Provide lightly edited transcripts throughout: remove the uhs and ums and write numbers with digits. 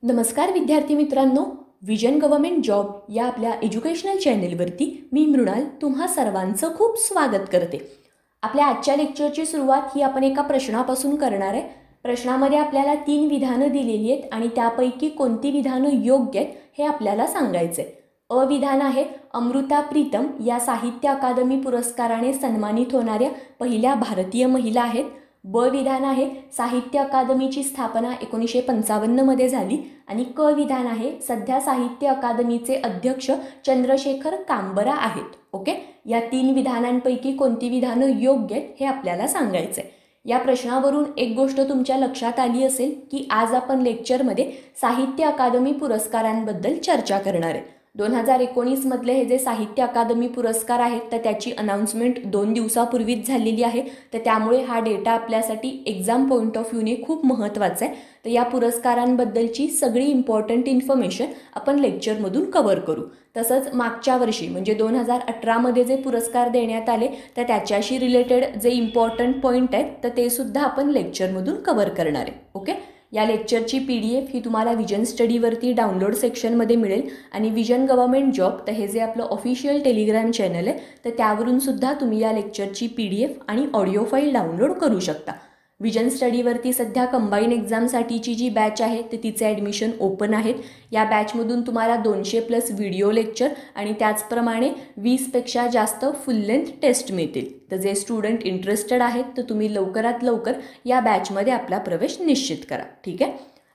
नमस्कार विद्यार्थी मित्रांनो, विजन गव्हर्नमेंट जॉब या आपल्या एज्युकेशनल चॅनेलवरती मी मृणाल तुम्हा सर्वांचं खूप स्वागत करते। आपल्या आजच्या लेक्चरची सुरुवात ही आपण एका प्रश्नापासून करणार आहे। प्रश्नामध्ये आपल्याला 3 विधानं दिलेली आहेत आणि त्यापैकी कोणती विधानं योग्य आहेत हे आपल्याला सांगायचे। अ विधान आहे, अमृता प्रीतम या साहित्य अकादमी पुरस्काराने सन्मानित होणाऱ्या पहिल्या भारतीय महिला आहेत। ब विधान आहे, साहित्य अकादमीची स्थापना 1955 मध्ये झाली। आणि क विधान आहे, सध्या साहित्य अकादमीचे अध्यक्ष चंद्रशेखर कांबरा आहेत। ओके, या 3 विधानांपैकी कोणती विधानं योग्य आहेत हे आपल्याला सांगायचं आहे। या प्रश्नावरून एक गोष्ट तुमच्या लक्षात आली असेल की आज आपण लेक्चरमध्ये साहित्य अकादमी पुरस्कारांबद्दल चर्चा करणार आहे। 2019 मधले हे जे साहित्य अकादमी पुरस्कार आहेत तर त्याची अनाउन्समेंट 2 दिवसापूर्वीच झालेली आहे, तर त्यामुळे हा डेटा आपल्यासाठी एक्झाम पॉइंट ऑफ व्ह्यूने खूप महत्त्वाचा आहे। तर या पुरस्कारांबद्दलची सगळी इम्पॉर्टंट इन्फॉर्मेशन आपण लेक्चरमधून कव्हर करू। तसंच मागच्या वर्षी म्हणजे 2018 मध्ये जे पुरस्कार देण्यात आले तर त्याच्याशी रिलेटेड जे इम्पॉर्टंट पॉइंट आहेत तर ते सुद्धा आपण लेक्चरमधून कव्हर करणार आहे। ओके, या लेक्चरची PDF ही तुम्हाला विजन स्टडीवरती डाउनलोड सेक्शनमध्ये मिळेल आणि विजन गव्हर्नमेंट जॉब तर हे जे आपलं ऑफिशियल टेलिग्राम चॅनल आहे तर त्यावरून सुद्धा तुम्ही या लेक्चरची PDF आणि ऑडिओ फाईल डाउनलोड करू शकता। विजन स्टडीवरती सध्या कंबाईन एक्झामसाठीची जी बॅच आहे तर तिचे ॲडमिशन ओपन आहेत। या बॅचमधून तुम्हाला 200+ व्हिडिओ लेक्चर आणि त्याचप्रमाणे 20 पेक्षा जास्त फुल लेंथ टेस्ट मिळतील। तर जे स्टुडंट इंटरेस्टेड आहेत तर तुम्ही लवकरात लवकर या बॅचमध्ये आपला प्रवेश निश्चित करा। ठीक आहे,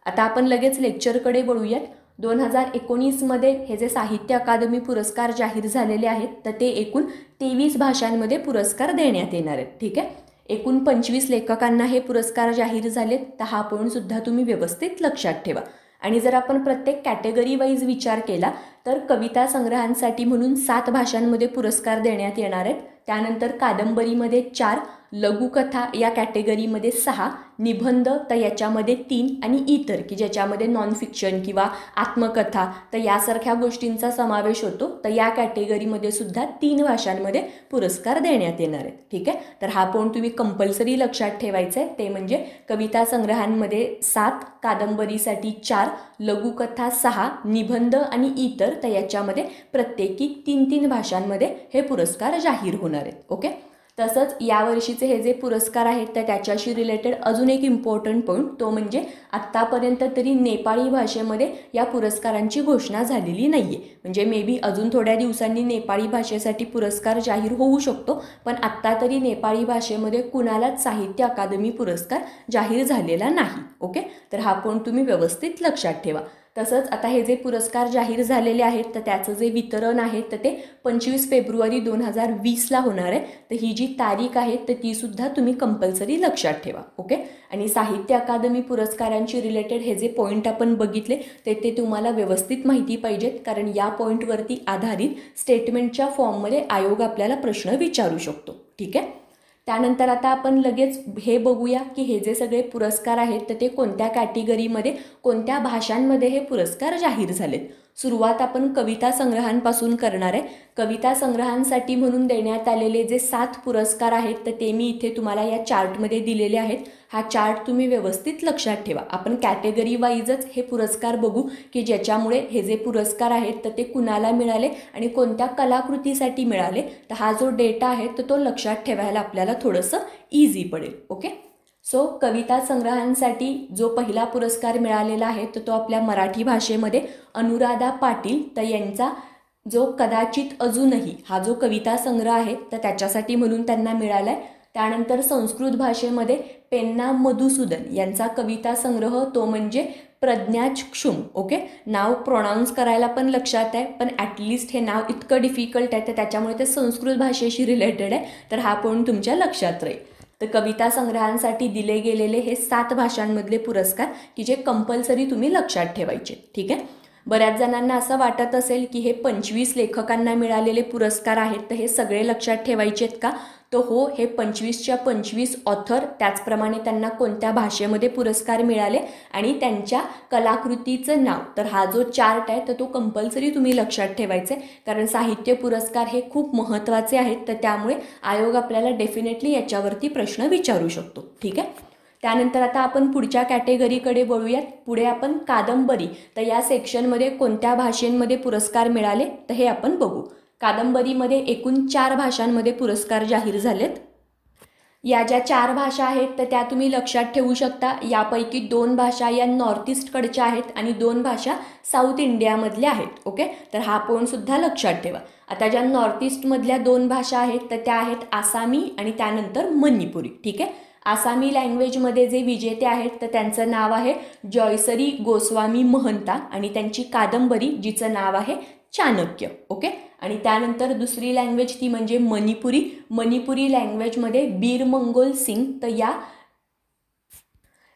आता आपण लगेच लेक्चरकडे वळूयात। 2019 मध्ये हे जे साहित्य अकादमी पुरस्कार जाहीर झालेले आहेत तर ते एकूण 23 भाषांमध्ये पुरस्कार देण्यात येणार आहेत। ठीक आहे, एकूण 25 लेखकांना हे पुरस्कार जाहीर झालेत, तर हा पॉईंट सुद्धा तुम्ही व्यवस्थित लक्षात ठेवा। आणि जर आपण प्रत्येक कॅटेगरी वाईज विचार केला तर कविता संग्रहांसाठी म्हणून 7 भाषांमध्ये पुरस्कार देण्यात येणार आहेत। त्यानंतर कादंबरीमध्ये 4, लघुकथा या कॅटेगरीमध्ये 6, निबंध तर याच्यामध्ये 3 आणि इतर की ज्याच्यामध्ये नॉन फिक्शन किंवा आत्मकथा तर यासारख्या गोष्टींचा समावेश होतो, तर या कॅटेगरीमध्ये सुद्धा 3 भाषांमध्ये पुरस्कार देण्यात येणार आहेत। ठीक आहे, तर हा पॉईंट तुम्ही कंपल्सरी लक्षात ठेवायचा आहे, ते म्हणजे कविता संग्रहांमध्ये 7, कादंबरीसाठी 4, लघुकथा 6, निबंध आणि इतर तर याच्यामध्ये प्रत्येकी 3-3 भाषांमध्ये हे पुरस्कार जाहीर होणार आहेत। ओके, तसंच यावर्षीचे हे जे पुरस्कार आहेत तर त्याच्याशी रिलेटेड अजून एक इम्पॉर्टंट पॉईंट तो म्हणजे आत्तापर्यंत तरी नेपाळी भाषेमध्ये या पुरस्कारांची घोषणा झालेली नाही आहे। म्हणजे मे बी अजून थोड्या दिवसांनी नेपाळी भाषेसाठी पुरस्कार जाहीर होऊ शकतो, पण आत्ता तरी नेपाळी भाषेमध्ये कुणालाच साहित्य अकादमी पुरस्कार जाहीर झालेला नाही। ओके, तर हा पॉईंट तुम्ही व्यवस्थित लक्षात ठेवा। तसंच आता हे जे पुरस्कार जाहीर झालेले आहेत तर त्याचं जे वितरण आहे तर ते 25 फेब्रुवारी 2020ला होणार आहे। तर ही जी तारीख आहे तर ती सुद्धा तुम्ही कंपल्सरी लक्षात ठेवा। ओके, आणि साहित्य अकादमी पुरस्कारांची रिलेटेड हे जे पॉईंट आपण बघितले ते तुम्हाला व्यवस्थित माहिती पाहिजेत, कारण या पॉईंटवरती आधारित स्टेटमेंटच्या फॉर्ममध्ये आयोग आपल्याला प्रश्न विचारू शकतो। ठीक आहे, त्यानंतर आता आपण लगेच हे बघूया की हे जे सगळे पुरस्कार आहेत तर ते कोणत्या कॅटेगरीमध्ये कोणत्या भाषांमध्ये हे पुरस्कार जाहीर झालेत। सुरुवात आपण कविता संग्रहांपासून करणार आहे। कविता संग्रहांसाठी म्हणून देण्यात आलेले जे 7 पुरस्कार आहेत तर ते मी इथे तुम्हाला या चार्टमध्ये दिलेले आहेत। हा चार्ट तुम्ही व्यवस्थित लक्षात ठेवा। आपण कॅटेगरी वाईजच हे पुरस्कार बघू की ज्याच्यामुळे हे जे पुरस्कार आहेत तर ते कुणाला मिळाले आणि कोणत्या कलाकृतीसाठी मिळाले, तर हा जो डेटा आहे तर तो लक्षात ठेवायला आपल्याला थोडंसं इझी पडेल। ओके, सो कविता संग्रहांसाठी जो पहिला पुरस्कार मिळालेला आहे तर तो आपल्या मराठी भाषेमध्ये अनुराधा पाटील तर यांचा जो कदाचित अजूनही हा जो कविता संग्रह आहे तर त्याच्यासाठी म्हणून त्यांना मिळाला आहे। त्यानंतर संस्कृत भाषेमध्ये पेन्ना मधुसूदन यांचा कविता संग्रह तो म्हणजे प्रज्ञाचक्षुम। ओके, नाव प्रोनाऊन्स करायला पण लक्षात आहे, पण ॲटलिस्ट हे नाव इतकं डिफिकल्ट आहे तर त्याच्यामुळे ते संस्कृत भाषेशी रिलेटेड आहे, तर हा पॉईंट तुमच्या लक्षात राहील। तर कविता संग्रहांसाठी दिले गेलेले हे 7 भाषांमधले पुरस्कार की जे कंपल्सरी तुम्ही लक्षात ठेवायचे। ठीक आहे, बऱ्याच जणांना असं वाटत असेल की हे 25 लेखकांना मिळालेले पुरस्कार आहेत तर हे सगळे लक्षात ठेवायचे आहेत का, तर हो, हे 25च्या 25 ऑथर त्याचप्रमाणे त्यांना कोणत्या भाषेमध्ये पुरस्कार मिळाले आणि त्यांच्या कलाकृतीचं नाव, तर हा जो चार्ट आहे तर तो कंपल्सरी तुम्ही लक्षात ठेवायचे, कारण साहित्य पुरस्कार हे खूप महत्त्वाचे आहेत, तर त्यामुळे आयोग आपल्याला डेफिनेटली याच्यावरती प्रश्न विचारू शकतो। ठीक आहे, त्यानंतर आता आपण पुढच्या कॅटेगरीकडे वळूयात. पुढे आपण कादंबरी, तर या सेक्शनमध्ये कोणत्या भाषेंमध्ये पुरस्कार मिळाले तर हे आपण बघू. कादंबरीमध्ये एकूण 4 भाषांमध्ये पुरस्कार जाहीर झालेत. या ज्या 4 भाषा आहेत तर त्या तुम्ही लक्षात ठेवू शकता. यापैकी 2 भाषा या नॉर्थ ईस्टकडच्या आहेत आणि 2 भाषा साऊथ इंडियामधल्या आहेत. ओके, तर हा पॉईंटसुद्धा लक्षात ठेवा. आता ज्या नॉर्थ ईस्टमधल्या 2 भाषा आहेत तर त्या आहेत आसामी आणि त्यानंतर मणिपुरी. ठीक आहे, आसामी लँग्वेजमध्ये जे विजेते आहेत तर त्यांचं नाव आहे जॉयसरी गोस्वामी महंता आणि त्यांची कादंबरी जिचं नाव आहे चाणक्य. ओके, आणि त्यानंतर दुसरी लँग्वेज ती म्हणजे मणिपुरी. मणिपुरी लँग्वेजमध्ये बीर मंगोल सिंग, तर या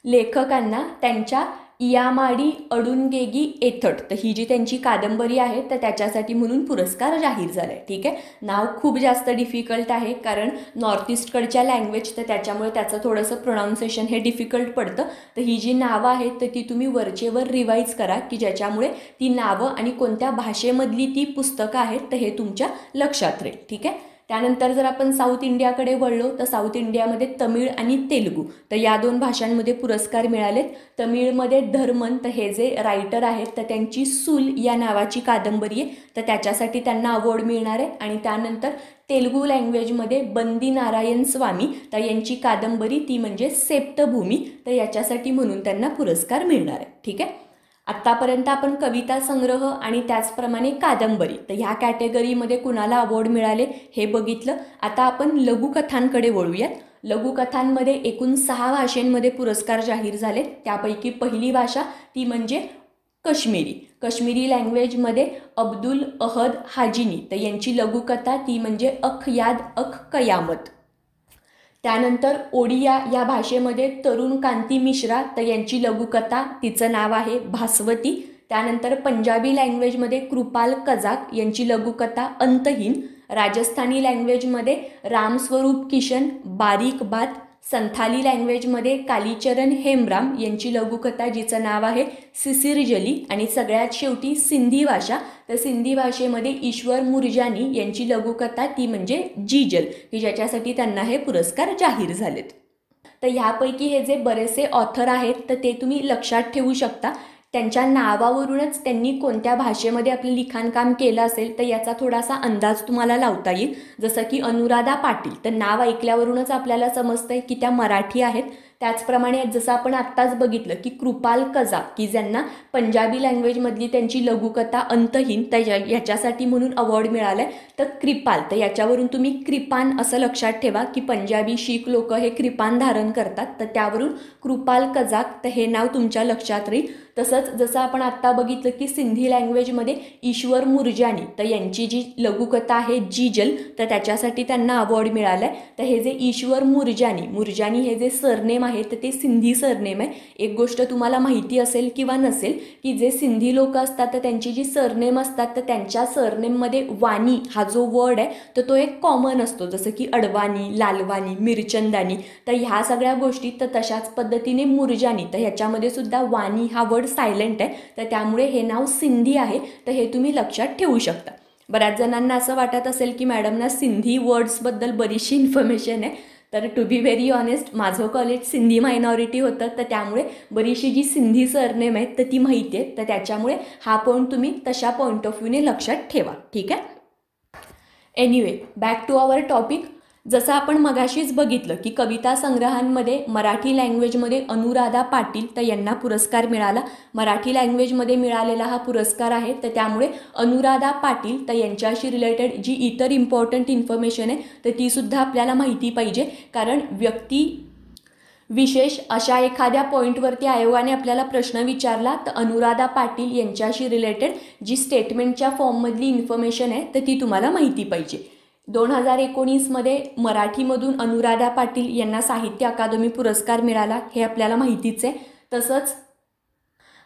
लेखकांना त्यांच्या इयामाडी अडुनगेगी एथट, तर ही जी त्यांची कादंबरी आहे तर त्याच्यासाठी म्हणून पुरस्कार जाहीर झाला आहे. ठीक आहे, नाव खूप जास्त डिफिकल्ट आहे कारण नॉर्थ ईस्टकडच्या लँग्वेज, तर त्याच्यामुळे त्याचं थोडंसं प्रोनाऊन्सिएशन हे डिफिकल्ट पडतं. तर ही जी नावं आहेत तर ती तुम्ही वरचेवर रिवाईज करा की ज्याच्यामुळे ती नावं आणि कोणत्या भाषेमधली ती पुस्तकं आहेत तर हे तुमच्या लक्षात राहील. ठीक आहे, त्यानंतर जर आपण साऊथ इंडियाकडे वळलो तर साऊथ इंडियामध्ये तमिळ आणि तेलुगू, तर या 2 भाषांमध्ये पुरस्कार मिळालेत. तमिळमध्ये धर्मन, तर हे जे रायटर आहेत तर त्यांची सूल या नावाची कादंबरी आहे तर त्याच्यासाठी त्यांना अवॉर्ड मिळणार आहे. आणि त्यानंतर तेलुगू लँग्वेजमध्ये बंदी नारायण स्वामी, तर यांची कादंबरी ती म्हणजे सप्तभूमी, तर याच्यासाठी म्हणून त्यांना पुरस्कार मिळणार आहे. ठीक आहे, आत्तापर्यंत आपण कविता संग्रह आणि त्याचप्रमाणे कादंबरी, तर ह्या कॅटेगरीमध्ये कुणाला अवॉर्ड मिळाले हे बघितलं. आता आपण लघुकथांकडे वळूयात. लघुकथांमध्ये एकूण 6 भाषेंमध्ये पुरस्कार जाहीर झाले. त्यापैकी पहिली भाषा ती म्हणजे कश्मीरी. कश्मीरी लँग्वेजमध्ये अब्दुल अहद हाजिनी, तर यांची लघुकथा ती म्हणजे अख याद अख कयामत. त्यानंतर ओडिया या भाषेमध्ये तरुण कांती मिश्रा, तर यांची लघुकथा तिचं नाव आहे भास्वती. त्यानंतर पंजाबी लँग्वेजमध्ये कृपाल कजाक यांची लघुकथा अंतहीन. राजस्थानी लँग्वेजमध्ये रामस्वरूप किशन बारीक बात. संथाली लँग्वेजमध्ये कालीचरण हेमराम यांची लघुकथा जिचं नाव आहे सिसिर जली. आणि सगळ्यात शेवटी सिंधी भाषा, तर सिंधी भाषेमध्ये ईश्वर मुरजानी यांची लघुकथा ती म्हणजे जीजल, की ज्याच्यासाठी त्यांना हे पुरस्कार जाहीर झालेत. तर ह्यापैकी हे जे बरेचसे ऑथर आहेत तर ते तुम्ही लक्षात ठेवू शकता. त्यांच्या नावावरूनच त्यांनी कोणत्या भाषेमध्ये आपलं लिखाणकाम केलं असेल तर याचा थोडासा अंदाज तुम्हाला लावता येईल. जसं की अनुराधा पाटील, तर नाव ऐकल्यावरूनच आपल्याला समजतंय की त्या मराठी आहेत. त्याचप्रमाणे जसं आपण आत्ताच बघितलं की कृपाल कजाक, की ज्यांना पंजाबी लँग्वेजमधली त्यांची लघुकथा अंतहीन, तर याच्यासाठी म्हणून अवॉर्ड मिळाला आहे. तर कृपाल, तर याच्यावरून तुम्ही कृपान असं लक्षात ठेवा की पंजाबी शीख लोक हे कृपान धारण करतात, तर त्यावरून कृपाल कजाक, तर हे नाव तुमच्या लक्षात राहील. तसंच जसं आपण आत्ता बघितलं की सिंधी लँग्वेजमध्ये ईश्वर मुरजानी, तर यांची जी लघुकथा आहे जीजल, तर त्याच्यासाठी त्यांना अवॉर्ड मिळाला आहे. तर हे जे ईश्वर मुरजानी हे जे सरनेम आहे तर ते सिंधी सरनेम आहे. एक गोष्ट तुम्हाला माहिती असेल किंवा नसेल की जे सिंधी लोक असतात तर त्यांची जी सरनेम असतात तर त्यांच्या सरनेममध्ये वाणी हा जो वर्ड आहे तर तो एक कॉमन असतो, जसं की अडवाणी, लालवाणी, मिरचंदानी. तर ह्या सगळ्या गोष्टी, तर तशाच पद्धतीने मुरजानी, तर ह्याच्यामध्ये सुद्धा वाणी हा वर्ड सायलेंट आहे, तर त्यामुळे हे नाव सिंधी आहे. तर हे तुम्ही लक्षात ठेवू शकता. बऱ्याच जणांना असं वाटत असेल की मॅडमना सिंधी वर्ड्सबद्दल बरीचशी इन्फॉर्मेशन आहे, तर टू बी व्हेरी ऑनेस्ट माझं कॉलेज सिंधी मायनॉरिटी होतं, तर त्यामुळे बरीचशी जी सिंधी सरनेम आहेत तर ती माहिती आहे. तर त्याच्यामुळे हा पॉईंट तुम्ही तशा पॉईंट ऑफ व्ह्यूने लक्षात ठेवा. ठीक आहे, anyway back to our topic. जसं आपण मगाशीच बघितलं की कविता संग्रहांमध्ये मराठी लँग्वेजमध्ये अनुराधा पाटील, तर यांना पुरस्कार मिळाला. मराठी लँग्वेजमध्ये मिळालेला हा पुरस्कार आहे, तर त्यामुळे अनुराधा पाटील, तर यांच्याशी रिलेटेड जी इतर इम्पॉर्टंट इन्फॉर्मेशन आहे तर तीसुद्धा आपल्याला माहिती पाहिजे. कारण व्यक्ती विशेष अशा एखाद्या पॉईंटवरती आयोगाने आपल्याला प्रश्न विचारला तर अनुराधा पाटील यांच्याशी रिलेटेड जी स्टेटमेंटच्या फॉर्ममधली इन्फॉर्मेशन आहे तर ती तुम्हाला माहिती पाहिजे. 2019मध्ये मराठीमधून अनुराधा पाटील यांना साहित्य अकादमी पुरस्कार मिळाला, हे आपल्याला माहितीच आहे. तसंच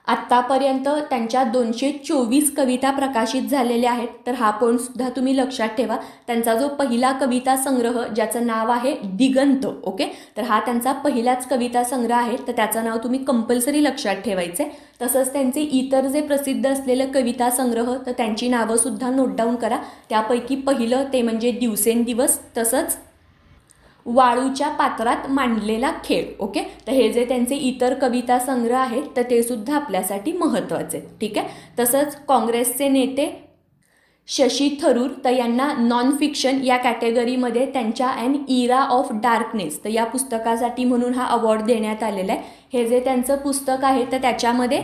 आत्तापर्यंत त्यांच्या 224 कविता प्रकाशित झालेल्या आहेत, तर हा पॉईंटसुद्धा तुम्ही लक्षात ठेवा. त्यांचा जो पहिला कविता संग्रह ज्याचं नाव आहे दिगंत, ओके, तर हा त्यांचा पहिलाच कविता संग्रह आहे, तर त्याचं नाव तुम्ही कंपल्सरी लक्षात ठेवायचं आहे. तसंच त्यांचे इतर जे प्रसिद्ध असलेलं कविता संग्रह तर त्यांची नावंसुद्धा नोट डाऊन करा. त्यापैकी पहिलं ते म्हणजे दिवसेंदिवस, तसंच वाळूच्या पात्रात मांडलेला खेळ. ओके, तर हे जे त्यांचे इतर कविता संग्रह आहेत तर ते सुद्धा आपल्यासाठी महत्त्वाचे. ठीक आहे. तसंच काँग्रेसचे नेते शशी थरूर तर यांना नॉन फिक्शन या कॅटेगरीमध्ये त्यांच्या ॲन इरा ऑफ डार्कनेस तर या पुस्तकासाठी म्हणून हा अवॉर्ड देण्यात आलेला आहे. हे जे त्यांचं पुस्तक आहे तर त्याच्यामध्ये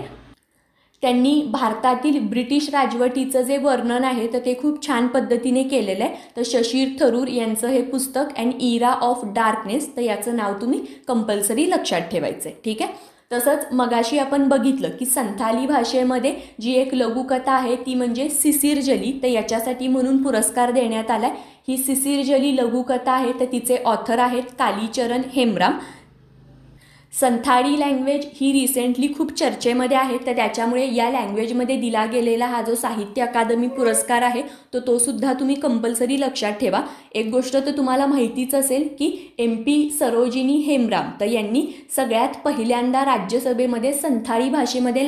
त्यांनी भारतातील ब्रिटिश राजवटीचं जे वर्णन आहे तर ते खूप छान पद्धतीने केलेलं आहे. तर शशी थरूर यांचं हे पुस्तक ॲन इरा ऑफ डार्कनेस तर याचं नाव तुम्ही कंपल्सरी लक्षात ठेवायचं आहे. ठीक आहे. तसंच मगाशी आपण बघितलं की संथाली भाषेमध्ये जी एक लघुकथा आहे ती म्हणजे सिसिर जली तर याच्यासाठी म्हणून पुरस्कार देण्यात आला आहे. ही सिसिर जली लघुकथा आहे तर तिचे ऑथर आहेत कालीचरण हेमराम. संथाळी लँग्वेज ही रिसेंटली खूप चर्चेमध्ये आहे तर त्याच्यामुळे या लँग्वेजमध्ये दिला गेलेला हा जो साहित्य अकादमी पुरस्कार आहे तो सुद्धा तुम्ही कंपल्सरी लक्षात ठेवा. एक गोष्ट तर तुम्हाला माहितीच असेल की MP सरोजिनी हेमराम तर यांनी सगळ्यात पहिल्यांदा राज्यसभेमध्ये संथाळी भाषेमध्ये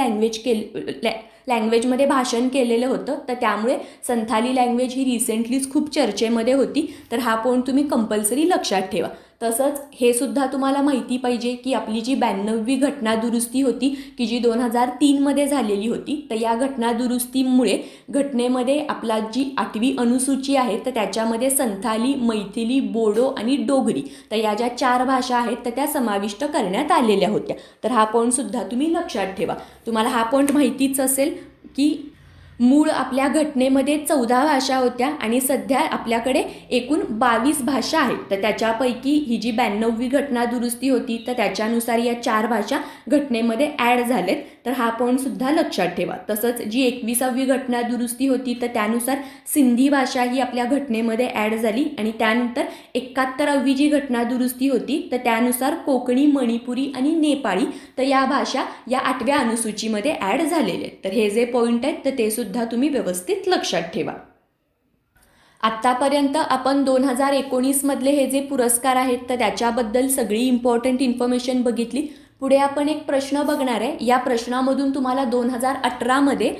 लँग्वेजमध्ये भाषण केलेलं होतं. तर त्यामुळे संथाली लँग्वेज ही रिसेंटलीच खूप चर्चेमध्ये होती. तर हा पॉईंट तुम्ही कंपल्सरी लक्षात ठेवा. तसंच हे सुद्धा तुम्हाला माहिती पाहिजे की आपली जी 92वी घटना दुरुस्ती होती की जी 2003मध्ये झालेली होती तर या घटना दुरुस्तीमुळे घटनेमध्ये आपला जी 8वी अनुसूची आहे तर त्याच्यामध्ये संथाली, मैथिली, बोडो आणि डोगरी तर या ज्या 4 भाषा आहेत तर त्या समाविष्ट करण्यात आलेल्या होत्या. तर हा पॉईंट सुद्धा तुम्ही लक्षात ठेवा. तुम्हाला हा पॉईंट माहितीच असेल की मूळ आपल्या घटनेमध्ये 14 भाषा होत्या आणि सध्या आपल्याकडे एकूण 22 भाषा आहेत. तर त्याच्यापैकी ही जी 92वी घटना दुरुस्ती होती तर त्याच्यानुसार या 4 भाषा घटनेमध्ये ॲड झालेत. तर हा पॉईंट सुद्धा लक्षात ठेवा. तसंच जी 21वी घटना दुरुस्ती होती तर त्यानुसार सिंधी भाषा ही आपल्या घटनेमध्ये ॲड झाली आणि त्यानंतर 71वी जी घटना दुरुस्ती होती तर त्यानुसार कोकणी, मणिपुरी आणि नेपाळी तर या भाषा या 8व्या अनुसूचीमध्ये ॲड झालेले आहेत. तर हे जे पॉईंट आहेत तर ते सुद्धा तुम्ही व्यवस्थित लक्षात ठेवा. आत्तापर्यंत आपण 2019 मधले हे जे पुरस्कार आहेत तर त्याच्याबद्दल सगळी इम्पॉर्टंट इन्फॉर्मेशन बघितली. पुढे आपण एक प्रश्न बघणार आहे. या प्रश्नामधून तुम्हाला 2018मध्ये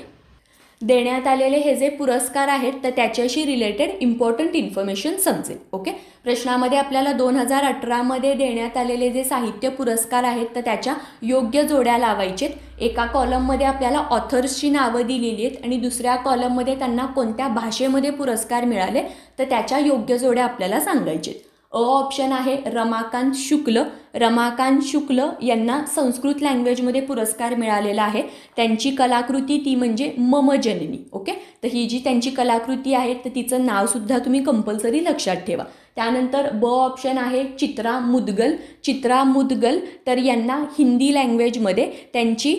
देण्यात आलेले हे जे पुरस्कार आहेत तर त्याच्याशी रिलेटेड इम्पॉर्टंट इन्फॉर्मेशन समजेल. ओके, प्रश्नामध्ये आपल्याला 2018मध्ये देण्यात आलेले जे साहित्य पुरस्कार आहेत तर त्याच्या योग्य जोड्या लावायचेत. एका कॉलममध्ये आपल्याला ऑथर्सची नावं दिलेली आहेत आणि दुसऱ्या कॉलममध्ये त्यांना कोणत्या भाषेमध्ये पुरस्कार मिळाले तर त्याच्या योग्य जोड्या आपल्याला सांगायचे. ऑप्शन आहे रमाकांत शुक्ल. रमाकांत शुक्ल यांना संस्कृत लँग्वेजमध्ये पुरस्कार मिळालेला आहे. त्यांची कलाकृती ती म्हणजे मम जननी. ओके, तर ही जी त्यांची कलाकृती आहे तर तिचं नावसुद्धा तुम्ही कंपल्सरी लक्षात ठेवा. त्यानंतर ऑप्शन आहे चित्रा मुदगल. चित्रा मुदगल तर यांना हिंदी लँग्वेजमध्ये त्यांची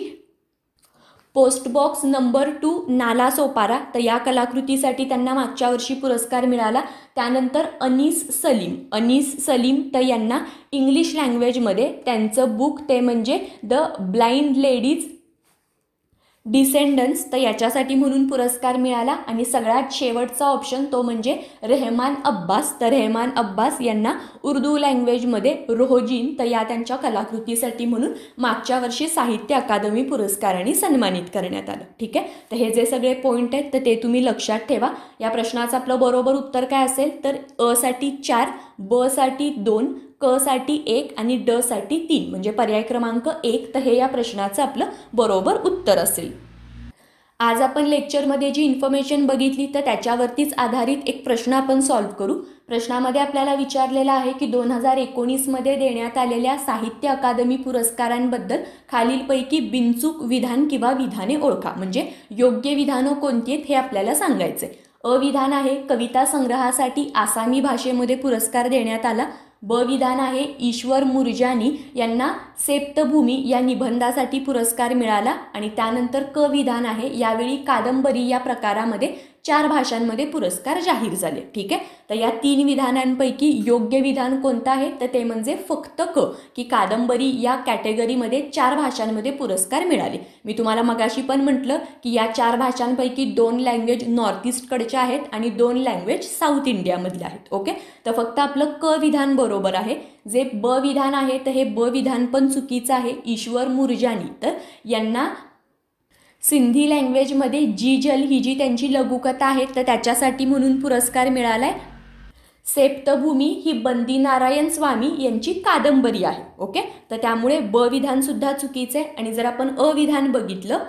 post box number 2 Nala Sopara तर या कलाकृतीसाठी त्यांना मागच्या वर्षी पुरस्कार मिळाला. त्यानंतर अनीस सलीम तर यांना इंग्लिश लँग्वेजमध्ये त्यांचं बुक ते म्हणजे द ब्लाइंड लेडीज डिसेंडन्स तर याच्यासाठी म्हणून पुरस्कार मिळाला. आणि सगळ्यात शेवटचा ऑप्शन तो म्हणजे रेहमान अब्बास. तर रेहमान अब्बास यांना उर्दू लँग्वेजमध्ये रोहजीन तर या त्यांच्या कलाकृतीसाठी म्हणून मागच्या वर्षी साहित्य अकादमी पुरस्काराने सन्मानित करण्यात आलं. ठीक आहे, तर हे जे सगळे पॉईंट आहेत तर ते तुम्ही लक्षात ठेवा. या प्रश्नाचं आपलं बरोबर उत्तर काय असेल तर अ साठी 4, ब साठी 2, क साठी 1 आणि ड साठी 3 म्हणजे पर्याय क्रमांक 1 तर हे या प्रश्नाचं आपलं बरोबर उत्तर असेल. आज आपण लेक्चरमध्ये जी इन्फॉर्मेशन बघितली तर त्याच्यावरतीच आधारित एक प्रश्न आपण सॉल्व्ह करू. प्रश्नामध्ये आपल्याला विचारलेला आहे की 2019मध्ये देण्यात आलेल्या साहित्य अकादमी पुरस्कारांबद्दल खालीलपैकी बिनचूक विधान किंवा विधाने ओळखा. म्हणजे योग्य विधानं कोणती आहेत हे आपल्याला सांगायचे. अविधान आहे कविता संग्रहासाठी आसामी भाषेमध्ये पुरस्कार देण्यात आला. ब विधान आहे ईश्वर मुरजानी यांना सेप्तभूमी या निबंधासाठी पुरस्कार मिळाला. आणि त्यानंतर क विधान आहे यावेळी कादंबरी या प्रकारामध्ये 4 भाषांमध्ये पुरस्कार जाहीर झाले. ठीक आहे, तर या 3 विधानांपैकी योग्य विधान कोणतं आहे तर ते म्हणजे फक्त क की कादंबरी या कॅटेगरीमध्ये 4 भाषांमध्ये पुरस्कार मिळाले. मी तुम्हाला मगाशी पण म्हटलं की या 4 भाषांपैकी 2 लँग्वेज नॉर्थ ईस्टकडच्या आहेत आणि 2 लँग्वेज साऊथ इंडियामधल्या आहेत. ओके, तर फक्त आपलं क विधान बरोबर आहे. जे ब विधान आहे तर हे ब विधान पण चुकीचं आहे. ईश्वर मुरजानी तर यांना सिंधी लँग्वेजमध्ये जी जल ही जी त्यांची लघुकथा आहे तर त्याच्यासाठी म्हणून पुरस्कार मिळाला आहे. सप्तभूमी ही बंदी नारायण स्वामी यांची कादंबरी आहे. ओके, तर त्यामुळे ब विधान सुद्धा चुकीचे आहे. आणि जर आपण अविधान बघितलं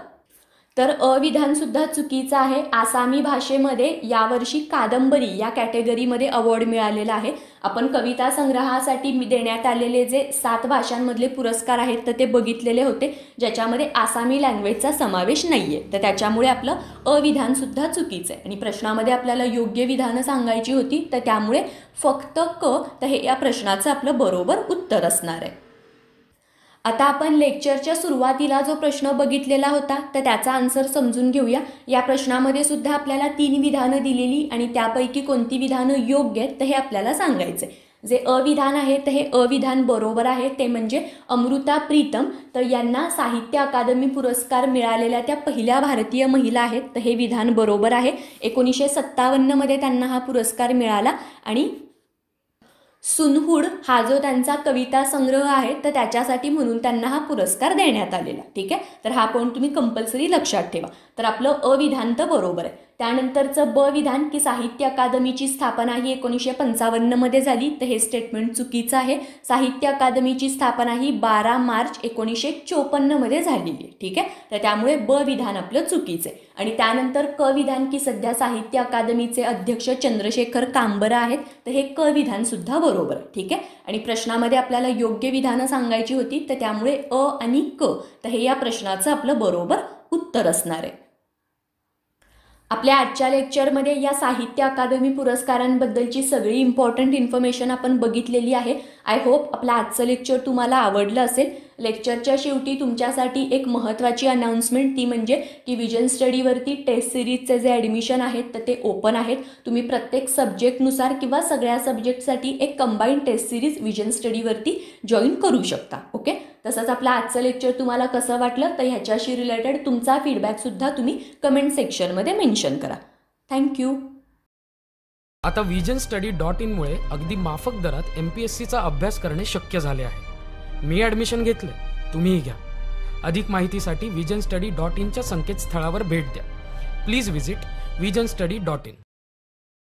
तर अविधान सुद्धा चुकीचं आहे. आसामी भाषेमध्ये यावर्षी कादंबरी या कॅटेगरीमध्ये अवॉर्ड मिळालेला आहे. आपण कविता संग्रहासाठी देण्यात आलेले जे 7 भाषांमधले पुरस्कार आहेत तर ते बघितलेले होते, ज्याच्यामध्ये आसामी लँग्वेजचा समावेश नाही आहे. तर त्याच्यामुळे आपलं अविधान सुद्धा चुकीचं आहे. आणि प्रश्नामध्ये आपल्याला योग्य विधानं सांगायची होती, तर त्यामुळे फक्त क, तर हे या प्रश्नाचं आपलं बरोबर उत्तर असणार आहे. आता आपण लेक्चरच्या सुरुवातीला जो प्रश्न बघितलेला होता तर त्याचा आन्सर समजून घेऊया. या प्रश्नामध्ये सुद्धा आपल्याला 3 विधानं दिलेली आणि त्यापैकी कोणती विधानं योग्य आहेत तर हे आपल्याला सांगायचे. जे अविधान आहे तर हे अविधान बरोबर आहे, ते म्हणजे अमृता प्रीतम, तर यांना साहित्य अकादमी पुरस्कार मिळालेल्या त्या पहिल्या भारतीय महिला आहेत. तर हे विधान बरोबर आहे. 1957 मध्ये त्यांना हा पुरस्कार मिळाला. आणि सुनहुड हा जो त्यांचा कविता संग्रह आहे तर त्याच्यासाठी म्हणून त्यांना हा पुरस्कार देण्यात आलेला. ठीक आहे, तर हा पॉईंट तुम्ही कंपल्सरी लक्षात ठेवा. तर आपलं अविधान तर बरोबर आहे. त्यानंतरचं ब विधान की साहित्य अकादमीची स्थापना ही 1955 मध्ये झाली, तर हे स्टेटमेंट चुकीचं आहे. साहित्य अकादमीची स्थापना ही 12 मार्च 1954 मध्ये झालेली आहे. ठीक आहे, तर त्यामुळे ब विधान आपलं चुकीचं आहे. आणि त्यानंतर क विधान की सध्या साहित्य अकादमीचे अध्यक्ष चंद्रशेखर कांबरा आहेत, तर हे क विधान सुद्धा बरोबर आहे. ठीक आहे, आणि प्रश्नामध्ये आपल्याला योग्य विधानं सांगायची होती, तर त्यामुळे अ आणि क, तर हे या प्रश्नाचं आपलं बरोबर उत्तर असणार आहे. आपल्या आजच्या लेक्चरमध्ये या साहित्य अकादमी पुरस्कारांबद्दलची सगळी इम्पॉर्टंट इन्फॉर्मेशन आपण बघितलेली आहे. आय होप आपलं आजचं लेक्चर तुम्हाला आवडलं असेल. लेक्चरच्या शेवटी तुमच्यासाठी एक महत्त्वाची अनाउन्समेंट, ती म्हणजे की विजन स्टडीवरती टेस्ट सिरीजचे जे ॲडमिशन आहेत तर ते ओपन आहेत. तुम्ही प्रत्येक सब्जेक्टनुसार किंवा सगळ्या सब्जेक्टसाठी एक कंबाईंड टेस्ट सिरीज विजन स्टडीवरती जॉईन करू शकता. ओके, तसंच आपलं आजचं लेक्चर तुम्हाला कसं वाटलं तर ह्याच्याशी रिलेटेड तुमचा फीडबॅकसुद्धा तुम्ही कमेंट सेक्शनमध्ये मेन्शन करा. थँक्यू. आता VISIONSTUDY.in मुळे अगदी माफक दरात MPSCचा अभ्यास करणे शक्य झाले आहे. मी ॲडमिशन घेतले, तुम्हीही घ्या. अधिक माहितीसाठी VISIONSTUDY.in च्या संकेतस्थळावर भेट द्या. Please visit VISIONSTUDY.in.